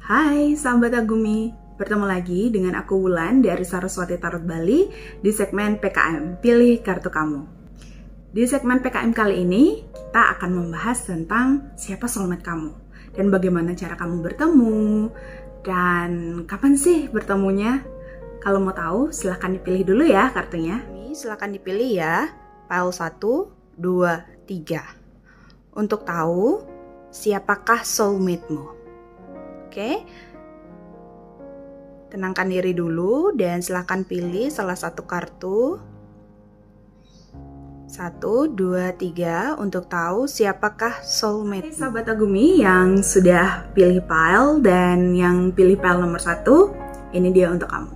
Hai sahabat Agumi, bertemu lagi dengan aku Wulan dari Saraswati Tarot Bali di segmen PKM, Pilih Kartu Kamu. Di segmen PKM kali ini, kita akan membahas tentang siapa soulmate kamu dan bagaimana cara kamu bertemu dan kapan sih bertemunya. Kalau mau tahu, silahkan dipilih dulu ya kartunya. Ini silahkan dipilih ya, pile 1, 2, 3. Untuk tahu siapakah soulmate-mu. Oke, tenangkan diri dulu dan silahkan pilih salah satu kartu. 1, 2, 3 untuk tahu siapakah soulmate. Sahabat Agumi yang sudah pilih pile dan yang pilih pile nomor 1, ini dia untuk kamu.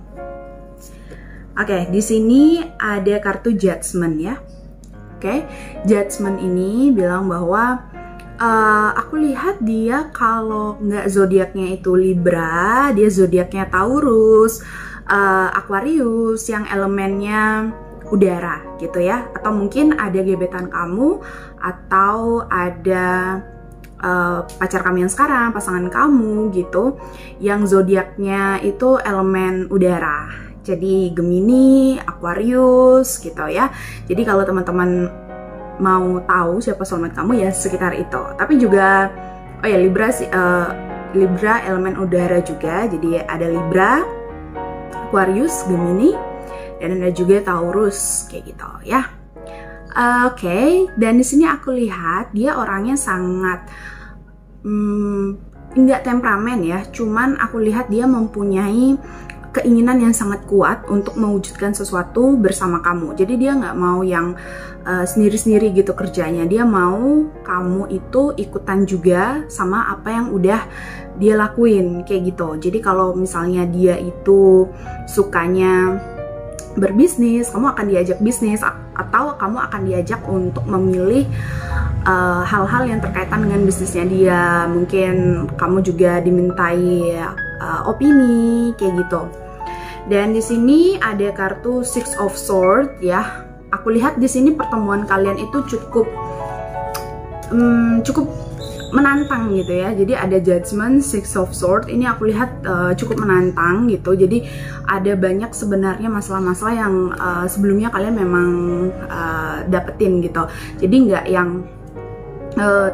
Oke, di sini ada kartu Judgment ya. Oke, Judgment ini bilang bahwa aku lihat dia kalau nggak zodiaknya itu Libra, dia zodiaknya Taurus, Aquarius yang elemennya udara gitu ya. Atau mungkin ada gebetan kamu atau ada pacar kamu yang sekarang, pasangan kamu gitu, yang zodiaknya itu elemen udara. Jadi Gemini, Aquarius gitu ya. Jadi kalau teman-teman mau tahu siapa soulmate kamu ya sekitar itu. Tapi juga Libra sih, Libra elemen udara juga. Jadi ada Libra, Aquarius, Gemini, dan ada juga Taurus kayak gitu ya. Oke, dan di sini aku lihat dia orangnya sangat enggak temperamen ya. Cuman aku lihat dia mempunyai keinginan yang sangat kuat untuk mewujudkan sesuatu bersama kamu. Jadi dia nggak mau yang sendiri-sendiri gitu kerjanya. Dia mau kamu itu ikutan juga sama apa yang udah dia lakuin kayak gitu. Jadi kalau misalnya dia itu sukanya berbisnis, kamu akan diajak bisnis, atau kamu akan diajak untuk memilih hal-hal yang terkaitan dengan bisnisnya dia. Mungkin kamu juga dimintai opini kayak gitu. Dan di sini ada kartu Six of Swords ya. Aku lihat di sini pertemuan kalian itu cukup menantang gitu ya. Jadi ada Judgment, Six of Swords. Ini aku lihat cukup menantang gitu. Jadi ada banyak sebenarnya masalah-masalah yang sebelumnya kalian memang dapetin gitu. Jadi nggak yang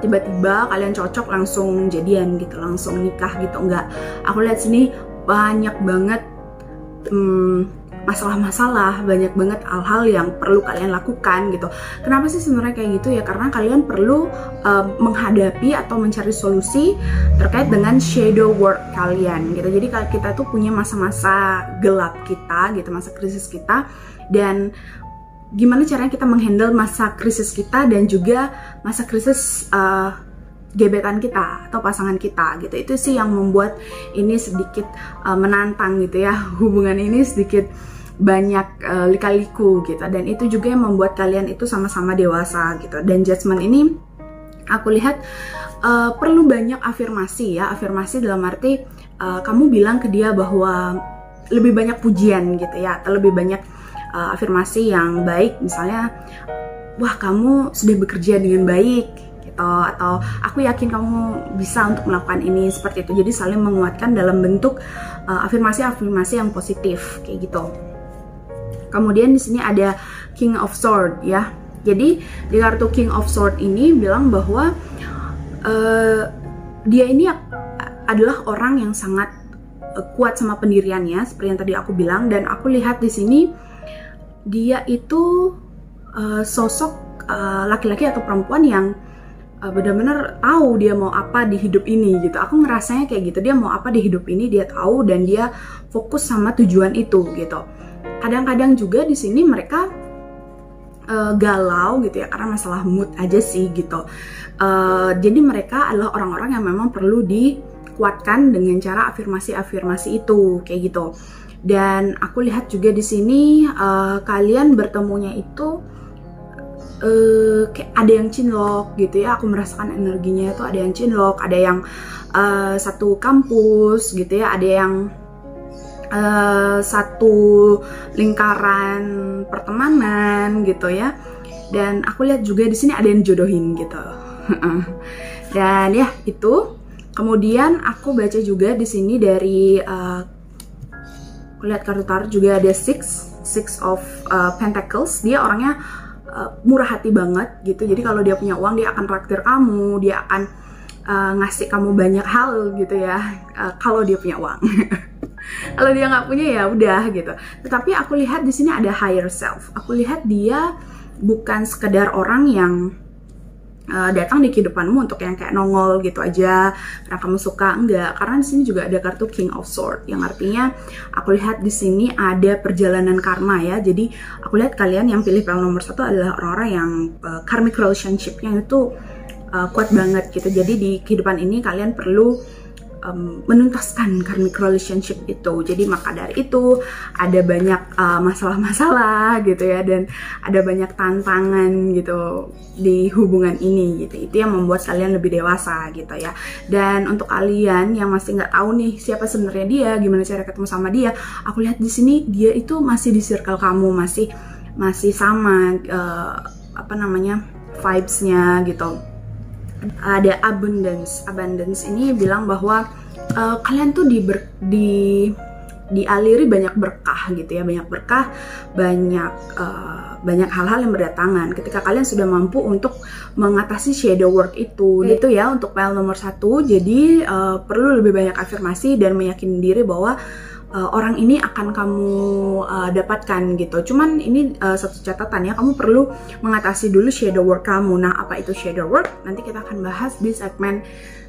tiba-tiba kalian cocok langsung jadian gitu, langsung nikah gitu, enggak. Aku lihat sini banyak banget masalah-masalah, banyak banget hal-hal yang perlu kalian lakukan gitu. Kenapa sih sebenarnya kayak gitu ya? Karena kalian perlu menghadapi atau mencari solusi terkait dengan shadow work kalian gitu. Jadi kalau kita tuh punya masa-masa gelap kita gitu, masa krisis kita, dan gimana caranya kita menghandle masa krisis kita dan juga masa krisis gebetan kita atau pasangan kita gitu. Itu sih yang membuat ini sedikit menantang gitu ya. Hubungan ini sedikit banyak lika-liku gitu, dan itu juga yang membuat kalian itu sama-sama dewasa gitu. Dan Judgment ini aku lihat perlu banyak afirmasi ya. Afirmasi dalam arti kamu bilang ke dia bahwa lebih banyak pujian gitu ya, atau lebih banyak afirmasi yang baik, misalnya wah kamu sudah bekerja dengan baik gitu, atau aku yakin kamu bisa untuk melakukan ini, seperti itu. Jadi saling menguatkan dalam bentuk afirmasi-afirmasi yang positif kayak gitu. Kemudian di sini ada King of Swords ya. Jadi di kartu King of Swords ini bilang bahwa dia ini adalah orang yang sangat kuat sama pendiriannya, seperti yang tadi aku bilang. Dan aku lihat di sini dia itu sosok laki-laki atau perempuan yang benar-benar tahu dia mau apa di hidup ini gitu. Aku ngerasanya kayak gitu, dia mau apa di hidup ini dia tahu dan dia fokus sama tujuan itu gitu. Kadang-kadang juga di sini mereka galau gitu ya, karena masalah mood aja sih gitu. Jadi mereka adalah orang-orang yang memang perlu dikuatkan dengan cara afirmasi-afirmasi itu kayak gitu. Dan aku lihat juga di sini kalian bertemunya itu kayak ada yang cinlok gitu ya. Aku merasakan energinya itu ada yang cinlok, ada yang satu kampus gitu ya, ada yang satu lingkaran pertemanan gitu ya. Dan aku lihat juga di sini ada yang jodohin gitu. Dan ya itu Kemudian aku baca juga di sini dari lihat kartu tarot juga ada Six of Pentacles. Dia orangnya murah hati banget gitu. Jadi kalau dia punya uang, dia akan traktir kamu, dia akan ngasih kamu banyak hal gitu ya. Kalau dia punya uang. Kalau dia nggak punya ya udah gitu. Tetapi aku lihat di sini ada higher self. Aku lihat dia bukan sekedar orang yang datang di kehidupanmu untuk yang kayak nongol gitu aja karena kamu suka, enggak. Karena di sini juga ada kartu King of Swords yang artinya aku lihat di sini ada perjalanan karma ya. Jadi aku lihat kalian yang pilih pel nomor 1 adalah orang-orang yang karmic relationship-nya itu kuat banget gitu. Jadi di kehidupan ini kalian perlu menuntaskan karmic relationship itu. Jadi maka dari itu ada banyak masalah-masalah gitu ya, dan ada banyak tantangan gitu di hubungan ini gitu. Itu yang membuat kalian lebih dewasa gitu ya. Dan untuk kalian yang masih nggak tahu nih siapa sebenarnya dia, gimana cara ketemu sama dia, aku lihat di sini dia itu masih di circle kamu, masih sama apa namanya vibes-nya gitu. Ada abundance ini bilang bahwa kalian tuh dialiri banyak berkah gitu ya, banyak berkah, banyak hal-hal yang berdatangan ketika kalian sudah mampu untuk mengatasi shadow work itu gitu ya. Untuk pel nomor 1 jadi perlu lebih banyak afirmasi dan meyakini diri bahwa orang ini akan kamu dapatkan gitu. Cuman ini satu catatan ya, kamu perlu mengatasi dulu shadow work kamu. Nah, apa itu shadow work? Nanti kita akan bahas di segmen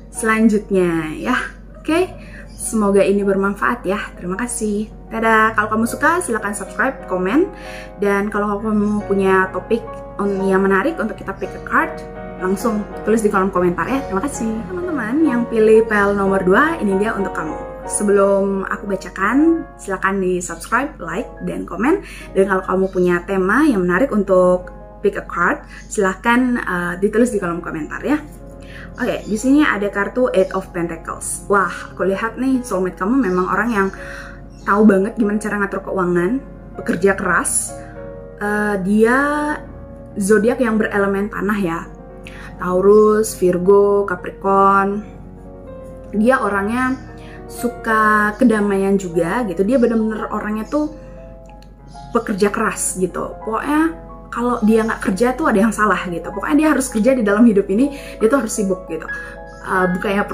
selanjutnya ya. Oke, semoga ini bermanfaat ya. Terima kasih. Dadah. Kalau kamu suka silahkan subscribe, komen, dan kalau kamu punya topik yang menarik untuk kita pick a card, langsung tulis di kolom komentar ya. Terima kasih. Teman-teman yang pilih pel nomor 2, ini dia untuk kamu. Sebelum aku bacakan, silakan di subscribe, like, dan komen. Dan kalau kamu punya tema yang menarik untuk pick a card, silahkan ditulis di kolom komentar ya. Oke, di sini ada kartu Eight of Pentacles. Wah, aku lihat nih soulmate kamu memang orang yang tahu banget gimana cara ngatur keuangan, bekerja keras. Dia zodiak yang berelemen tanah ya. Taurus, Virgo, Capricorn. Dia orangnya suka kedamaian juga gitu. Dia bener-bener orangnya tuh pekerja keras gitu. Pokoknya kalau dia nggak kerja tuh ada yang salah gitu. Pokoknya dia harus kerja di dalam hidup ini, dia tuh harus sibuk gitu. Bukannya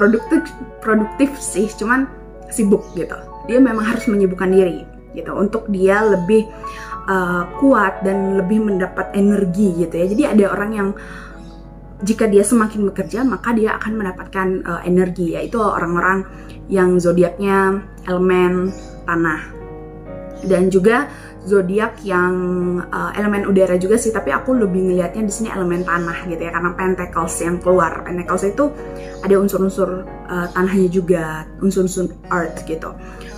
produktif sih, cuman sibuk gitu. Dia memang harus menyibukkan diri gitu untuk dia lebih kuat dan lebih mendapat energi gitu ya. Jadi ada orang yang jika dia semakin bekerja maka dia akan mendapatkan energi, yaitu orang-orang yang zodiaknya elemen tanah, dan juga zodiak yang elemen udara juga sih, tapi aku lebih ngelihatnya di sini elemen tanah gitu ya, karena pentacles yang keluar. Pentacles itu ada unsur-unsur tanahnya juga, unsur-unsur earth gitu.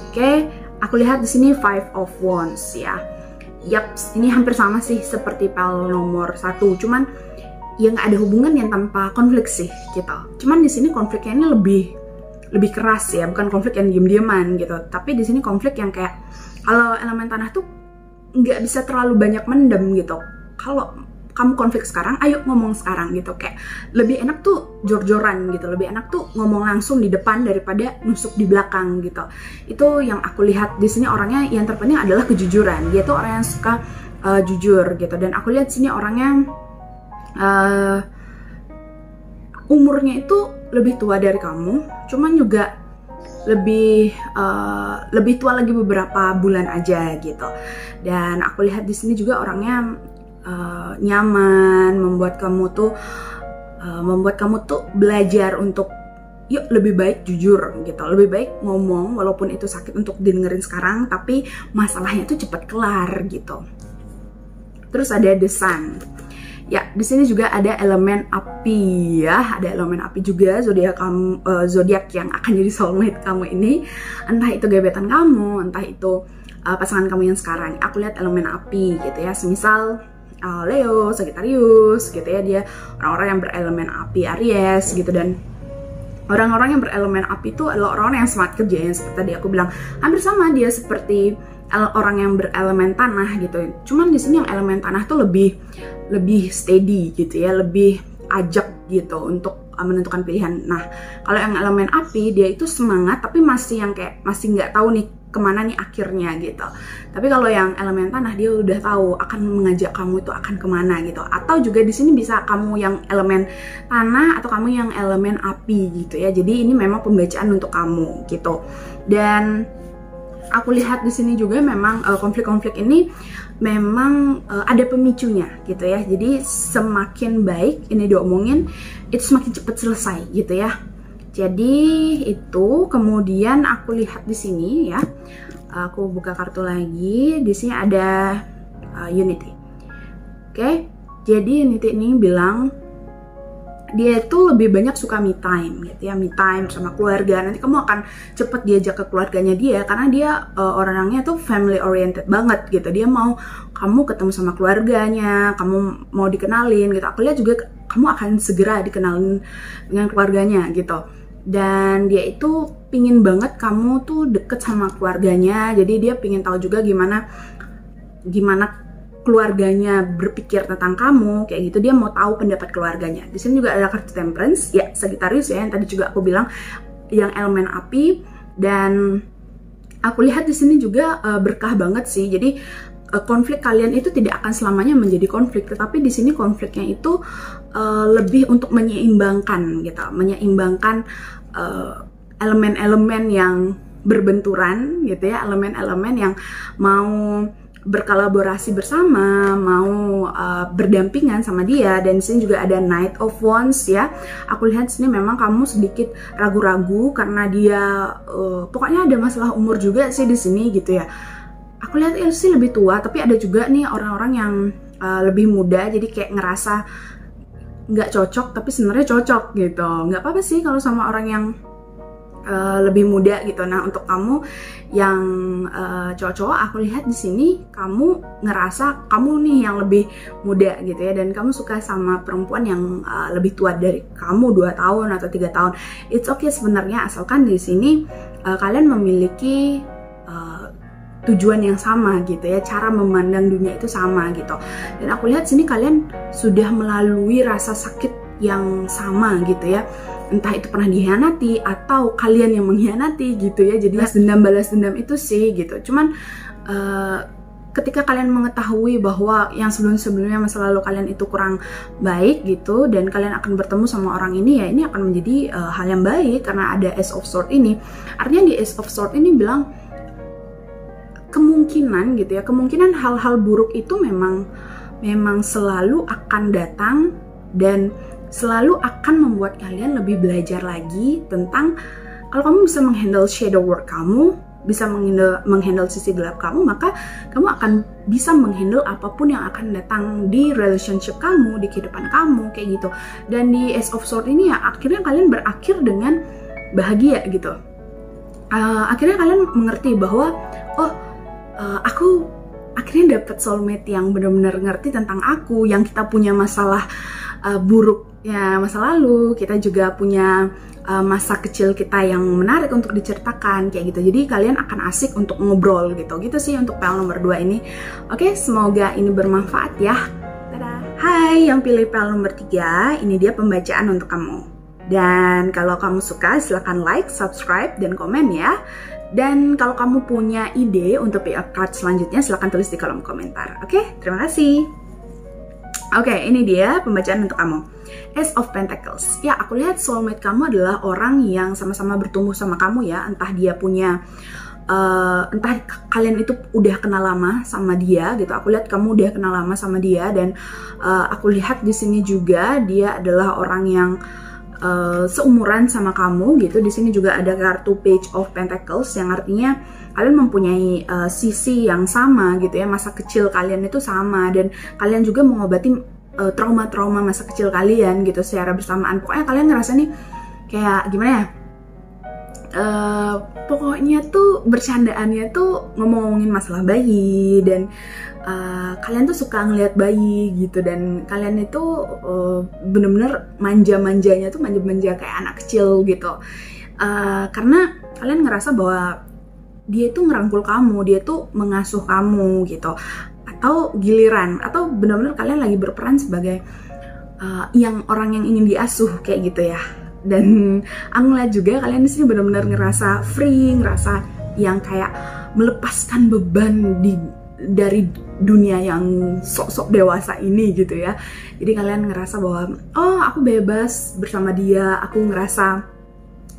Oke, aku lihat di sini Five of Wands ya. Yap, ini hampir sama sih seperti pel nomor 1, cuman ya nggak ada hubungan yang tanpa konflik sih gitu. Cuman di sini konfliknya ini lebih keras ya, bukan konflik yang diem-dieman gitu. Tapi di sini konflik yang kayak, kalau elemen tanah tuh nggak bisa terlalu banyak mendem gitu. Kalau kamu konflik sekarang, ayo ngomong sekarang gitu. Kayak lebih enak tuh jor-joran gitu, lebih enak tuh ngomong langsung di depan daripada nusuk di belakang gitu. Itu yang aku lihat di sini. Orangnya yang terpenting adalah kejujuran. Dia tuh orang yang suka jujur gitu. Dan aku lihat sini orangnya umurnya itu lebih tua dari kamu, cuman juga lebih tua lagi beberapa bulan aja gitu. Dan aku lihat di sini juga orangnya nyaman, membuat kamu tuh belajar untuk yuk lebih baik jujur gitu, lebih baik ngomong walaupun itu sakit untuk didengerin sekarang, tapi masalahnya tuh cepat kelar gitu. Terus ada The Sun. Ya, di sini juga ada elemen api ya, ada elemen api juga zodiak yang akan jadi soulmate kamu ini. Entah itu gebetan kamu, entah itu pasangan kamu yang sekarang. Aku lihat elemen api gitu ya, semisal Leo, Sagittarius gitu ya, dia orang-orang yang berelemen api, Aries gitu. Dan orang-orang yang berelemen api itu adalah orang-orang yang semangat kerja, yang seperti tadi aku bilang, hampir sama dia seperti orang yang berelemen tanah gitu. Cuman di sini yang elemen tanah tuh lebih steady gitu ya, lebih ajak gitu untuk menentukan pilihan. Nah, kalau yang elemen api, dia itu semangat tapi masih yang kayak masih nggak tahu nih kemana nih akhirnya gitu. Tapi kalau yang elemen tanah, dia udah tahu akan mengajak kamu itu akan kemana gitu. Atau juga di sini bisa kamu yang elemen tanah atau kamu yang elemen api gitu ya. Jadi ini memang pembacaan untuk kamu gitu. Dan aku lihat di sini juga memang konflik-konflik ini memang ada pemicunya gitu ya. Jadi semakin baik ini diomongin, itu semakin cepat selesai gitu ya. Jadi itu, kemudian aku lihat di sini ya. Aku buka kartu lagi. Di sini ada Unity. Oke. Jadi Unity ini bilang dia itu lebih banyak suka me time gitu ya, me time sama keluarga. Nanti kamu akan cepet diajak ke keluarganya dia karena dia orangnya tuh family oriented banget gitu. Dia mau kamu ketemu sama keluarganya, kamu mau dikenalin gitu. Aku lihat juga kamu akan segera dikenalin dengan keluarganya gitu. Dan dia itu pingin banget kamu tuh deket sama keluarganya. Jadi dia pingin tahu juga gimana keluarganya berpikir tentang kamu kayak gitu. Dia mau tahu pendapat keluarganya. Di sini juga ada kartu Temperance ya, Sagittarius ya, yang tadi juga aku bilang yang elemen api. Dan aku lihat di sini juga berkah banget sih. Jadi konflik kalian itu tidak akan selamanya menjadi konflik, tetapi di sini konfliknya itu lebih untuk menyeimbangkan gitu, menyeimbangkan elemen-elemen yang berbenturan gitu ya, elemen-elemen yang mau berkolaborasi bersama, mau berdampingan sama dia. Dan di sini juga ada Knight of Wands ya. Aku lihat sini memang kamu sedikit ragu-ragu karena dia pokoknya ada masalah umur juga sih di sini gitu ya. Aku lihat sih lebih tua, tapi ada juga nih orang-orang yang lebih muda, jadi kayak ngerasa nggak cocok, tapi sebenarnya cocok gitu. Nggak apa-apa sih kalau sama orang yang lebih muda gitu. Nah, untuk kamu yang cowok-cowok, aku lihat di sini kamu ngerasa kamu nih yang lebih muda gitu ya, dan kamu suka sama perempuan yang lebih tua dari kamu 2 tahun atau 3 tahun. It's okay sebenarnya, asalkan di sini kalian memiliki tujuan yang sama gitu ya, cara memandang dunia itu sama gitu. Dan aku lihat sini kalian sudah melalui rasa sakit yang sama gitu ya, entah itu pernah dikhianati atau kalian yang mengkhianati gitu ya. Jadi balas dendam itu sih gitu. Cuman ketika kalian mengetahui bahwa yang sebelum-sebelumnya masa lalu kalian itu kurang baik gitu, dan kalian akan bertemu sama orang ini, ya ini akan menjadi hal yang baik karena ada Ace of Swords ini. Artinya di Ace of Swords ini bilang kemungkinan gitu ya, kemungkinan hal-hal buruk itu memang selalu akan datang dan selalu akan membuat kalian lebih belajar lagi tentang kalau kamu bisa menghandle shadow work kamu, bisa menghandle sisi gelap kamu, maka kamu akan bisa menghandle apapun yang akan datang di relationship kamu, di kehidupan kamu kayak gitu. Dan di Ace of Swords ini ya akhirnya kalian berakhir dengan bahagia gitu. Akhirnya kalian mengerti bahwa aku akhirnya dapet soulmate yang benar-benar ngerti tentang aku, yang kita punya masalah buruk ya masa lalu, kita juga punya masa kecil kita yang menarik untuk diceritakan kayak gitu. Jadi kalian akan asik untuk ngobrol gitu sih untuk PL nomor 2 ini. Oke, semoga ini bermanfaat ya. Dadah. Hai yang pilih PL nomor 3, ini dia pembacaan untuk kamu. Dan kalau kamu suka silahkan like, subscribe, dan komen ya. Dan kalau kamu punya ide untuk pick up card selanjutnya, silahkan tulis di kolom komentar. Oke, terima kasih. Oke, ini dia pembacaan untuk kamu. Ace of Pentacles. Ya, aku lihat soulmate kamu adalah orang yang sama-sama bertumbuh sama kamu ya. Entah dia punya, entah kalian itu udah kenal lama sama dia gitu. Aku lihat kamu udah kenal lama sama dia, dan aku lihat di sini juga dia adalah orang yang seumuran sama kamu gitu. Di sini juga ada kartu Page of Pentacles yang artinya kalian mempunyai sisi yang sama gitu ya, masa kecil kalian itu sama, dan kalian juga mengobati trauma-trauma masa kecil kalian gitu secara bersamaan. Pokoknya kalian ngerasa nih kayak gimana ya, pokoknya tuh bercandaannya tuh ngomongin masalah bayi, dan kalian tuh suka ngeliat bayi gitu, dan kalian itu bener-bener manja-manjanya tuh manja-manja kayak anak kecil gitu, karena kalian ngerasa bahwa dia tuh ngerangkul kamu, dia tuh mengasuh kamu gitu, atau giliran, atau bener-bener kalian lagi berperan sebagai yang orang yang ingin diasuh kayak gitu ya. Dan aku ngeliat juga kalian di sini benar-benar ngerasa free, ngerasa yang kayak melepaskan beban dari dunia yang sok-sok dewasa ini gitu ya. Jadi kalian ngerasa bahwa oh aku bebas bersama dia, aku ngerasa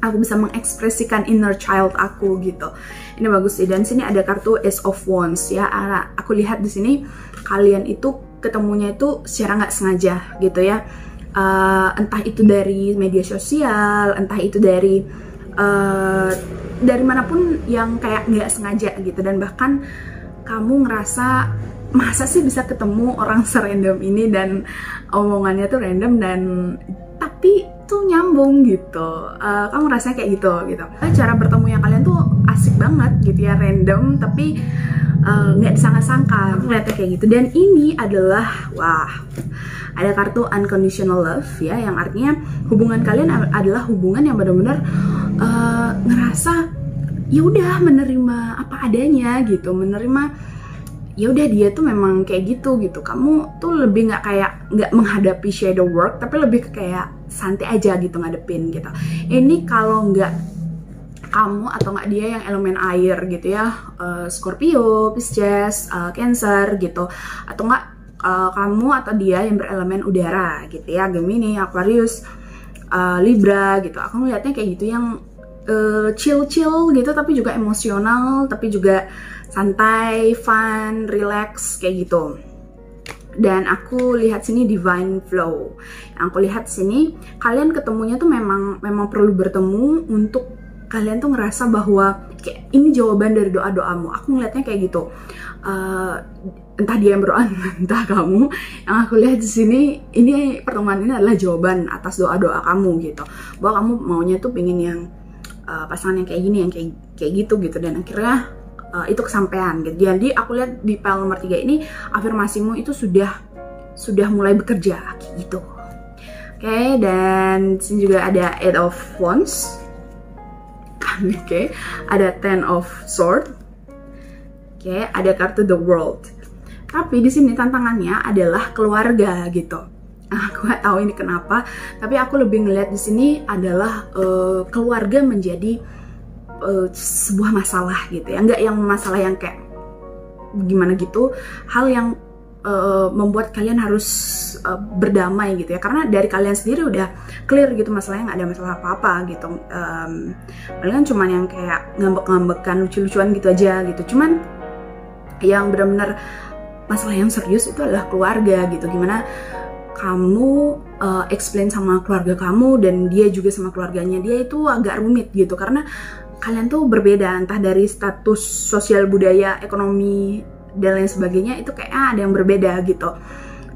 aku bisa mengekspresikan inner child aku gitu. Ini bagus sih. Dan sini ada kartu Ace of Wands ya. Aku lihat di sini kalian itu ketemunya itu secara nggak sengaja gitu ya. Entah itu dari media sosial, entah itu dari manapun yang kayak nggak sengaja gitu. Dan bahkan kamu ngerasa masa sih bisa ketemu orang serandom ini dan omongannya tuh random dan tapi tuh nyambung gitu. Kamu rasanya kayak gitu. Cara bertemu yang kalian tuh asik banget gitu ya, random tapi nggak disangka-sangka. Aku ngeliatnya kayak gitu. Dan ini adalah ada kartu unconditional love ya, yang artinya hubungan kalian adalah hubungan yang benar-benar ngerasa ya udah menerima apa adanya gitu, menerima ya udah dia tuh memang kayak gitu. Kamu tuh lebih nggak menghadapi shadow work, tapi lebih kayak santai aja gitu ngadepin gitu. Ini kalau nggak kamu atau nggak dia yang elemen air gitu ya, Scorpio, Pisces, Cancer gitu, atau nggak kamu atau dia yang berelemen udara gitu ya, Gemini, Aquarius, Libra gitu. Aku ngeliatnya kayak gitu yang chill gitu, tapi juga emosional, tapi juga santai, fun, relax kayak gitu. Dan aku lihat sini divine flow. Yang aku lihat sini kalian ketemunya tuh memang perlu bertemu untuk kalian tuh ngerasa bahwa kayak ini jawaban dari doa-doamu. Aku ngeliatnya kayak gitu. Entah dia yang berdoa, entah kamu. Yang aku lihat di sini, ini pertemuan ini adalah jawaban atas doa-doa kamu gitu. Bahwa kamu maunya tuh pengen yang pasangan yang kayak gini, yang kayak gitu. Dan akhirnya itu kesampaian gitu. Jadi aku lihat di pile nomor 3 ini afirmasimu itu sudah mulai bekerja gitu. Oke, dan sini juga ada 8 of Wands. Oke, ada 10 of Swords. Oke, ada kartu The World. Tapi di sini tantangannya adalah keluarga gitu. Aku nggak tahu ini kenapa, tapi aku lebih ngeliat di sini adalah keluarga menjadi sebuah masalah gitu ya. Nggak yang masalah yang kayak gimana gitu, hal yang membuat kalian harus berdamai gitu ya. Karena dari kalian sendiri udah clear gitu masalahnya, nggak ada masalah apa-apa gitu. Palingan cuman yang kayak ngambek-ngambekan, lucu-lucuan gitu aja gitu. Cuman yang benar-benar masalah yang serius itu adalah keluarga gitu. Gimana kamu explain sama keluarga kamu dan dia juga sama keluarganya dia itu agak rumit gitu, karena kalian tuh berbeda, entah dari status sosial, budaya, ekonomi dan lain sebagainya, itu kayaknya ada yang berbeda gitu.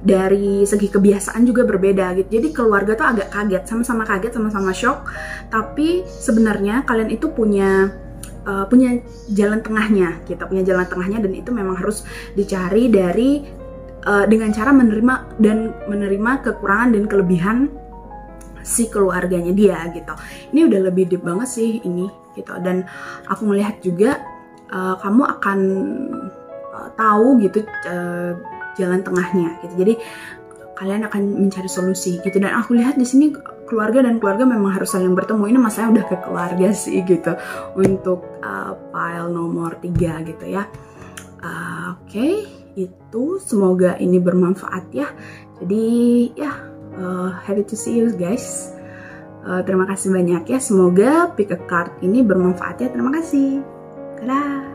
Dari segi kebiasaan juga berbeda gitu. Jadi keluarga tuh agak kaget, sama-sama kaget, sama-sama shock. Tapi sebenarnya kalian itu punya jalan tengahnya gitu, punya jalan tengahnya, dan itu memang harus dicari dari dengan cara menerima kekurangan dan kelebihan si keluarganya dia gitu. Ini udah lebih deep banget sih ini gitu. Dan aku melihat juga kamu akan tahu gitu jalan tengahnya gitu. Jadi kalian akan mencari solusi gitu. Dan aku lihat di sini keluarga dan keluarga memang harus saling bertemu. Ini masalahnya udah ke keluarga sih gitu untuk pile nomor 3 gitu ya. Oke, itu semoga ini bermanfaat ya. Jadi ya, happy to see you guys. Terima kasih banyak ya. Semoga pick a card ini bermanfaat ya. Terima kasih. Dadah.